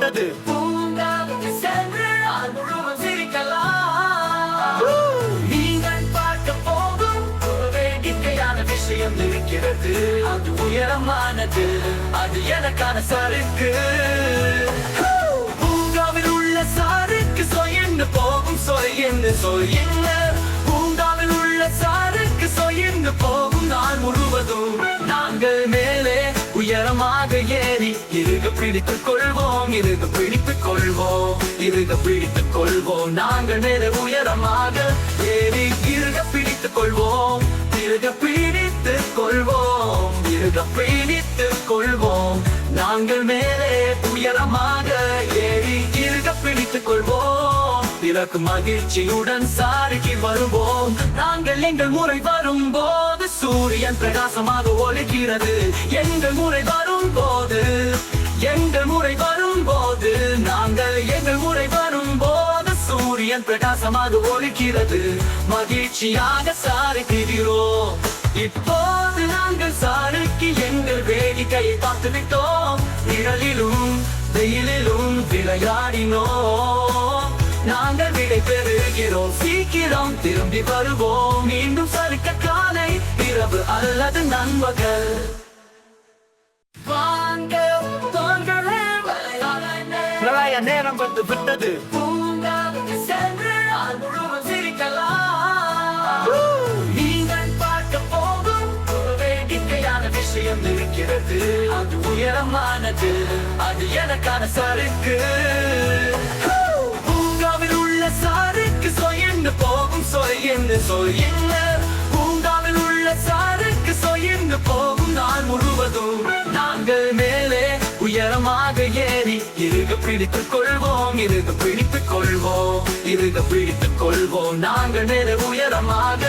விட்டது. பூங்காவுக்கு சென்று நாள் முழுவதும் சிரிக்கலாம். நீங்கள் பார்க்க போகும் ஒரு வேடிக்கையான விஷயம் இருக்கிறது. அது உயரமானது, அது எனக்கான சறுக்கு. பூங்காவில் உள்ள சாருக்கு சொயின்னு போகும், சொயின்னு பூங்காவில் உள்ள சாருக்கு சொயின்னு போகும் நாள் முழுவதும். நாங்கள் மேலே உயரமாக ஏறி இருக பிடித்துக் கொள்வோம், இருக பிடித்துக் கொள்வோம், இருக பிடித்துக் கொள்வோம். நாங்கள் மேலே உயரமாக ஏறி இருக பிடித்துக் கொள்வோம், இருக பிடித்துக் கொள்வோம், இருக பிடித்துக் கொள்வோம். நாங்கள் மேலே உயரமாக ஏறி இருக பிடித்துக் கொள்வோம். பிறகு மகிழ்ச்சியுடன் சாரிக்கு வருவோம். நாங்கள் எங்கள் முறை வரும்போது சூரியன் பிரகாசமாக ஒளிக்கிறது. எங்கள் முறை வரும்போது, எங்கள் முறை வரும்போது, நாங்கள் எங்கள் முறை வரும்போது சூரியன் பிரகாசமாக ஒளிக்கிறது. மகிழ்ச்சியாக சாரிக்கிறோம். இப்போது நாங்கள் சாருக்கு எங்கள் வேடிக்கையை பார்த்து விட்டோம். நிழலிலும் வெயிலிலும் விளையாடினோம். நாங்கள் விடை பெறுகிறோம், சீக்கிரம் திரும்பி வருவோம். மீண்டும் சறுக்க காலை இரவு அல்லது நண்பகல். விளையாட நேரம் வந்து விட்டது. பூங்காவுக்கு சென்று நாள் முழுவதும் சிரிக்கலாம். நீங்கள் பார்க்க போகும் ஒரு வேடிக்கையான விஷயம் இருக்கிறது. அது உயரமானது, அது எனக்கான சறுக்கு. பூங்காவில் உள்ள சாருக்கு சொயின்னு போகும், சொயின்னு பூங்காவில் உள்ள சாருக்கு சொயின்னு போகும் நாள் முழுவதும். நாங்கள் மேலே உயரமாக ஏறி இருக பிடித்துக் கொள்வோம், இருக பிடித்துக் கொள்வோம், இருக பிடித்துக் கொள்வோம். நாங்கள் மேலே உயரமாக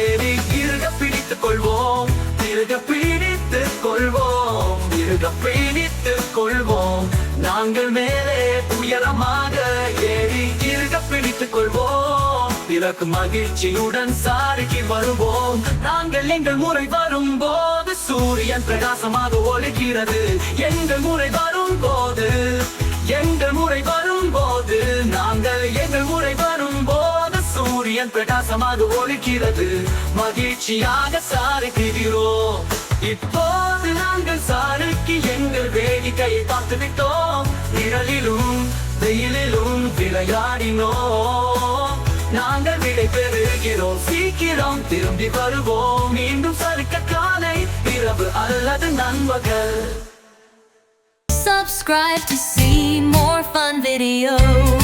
ஏறி இருக பிடித்துக் கொள்வோம், இருக பிடித்துக் கொள்வோம், இருக பிடித்துக் கொள்வோம். நாங்கள் மேலே உயரமாக ஏறி இருக பிடித்துக் கொள்வோம். பிறகு மகிழ்ச்சியுடன் சாரிக்கு வருவோம். நாங்கள் எங்கள் முறை வரும்போது சூரியன் பிரகாசமாக ஒளிக்கிறது. எங்கள் முறை வரும்போது, எங்கள் முறை வரும்போது, நாங்கள் எங்கள் முறை வரும்போது சூரியன் பிரகாசமாக ஒளிக்கிறது. மகிழ்ச்சியாக சாரிக்கிறோம். இப்போது நாங்கள் சாருக்கு எங்கள் வேடிக்கையை பார்த்து விட்டோம். நிழலிலும் வெயிலிலும் விளையாடினோம். நாங்கள் விடை பெறுகிறோம், சீக்கிரம் திரும்பி வருவோம். மீண்டும் சறுக்க காலை இரவு அல்லது நண்பகல். Subscribe to see more fun videos.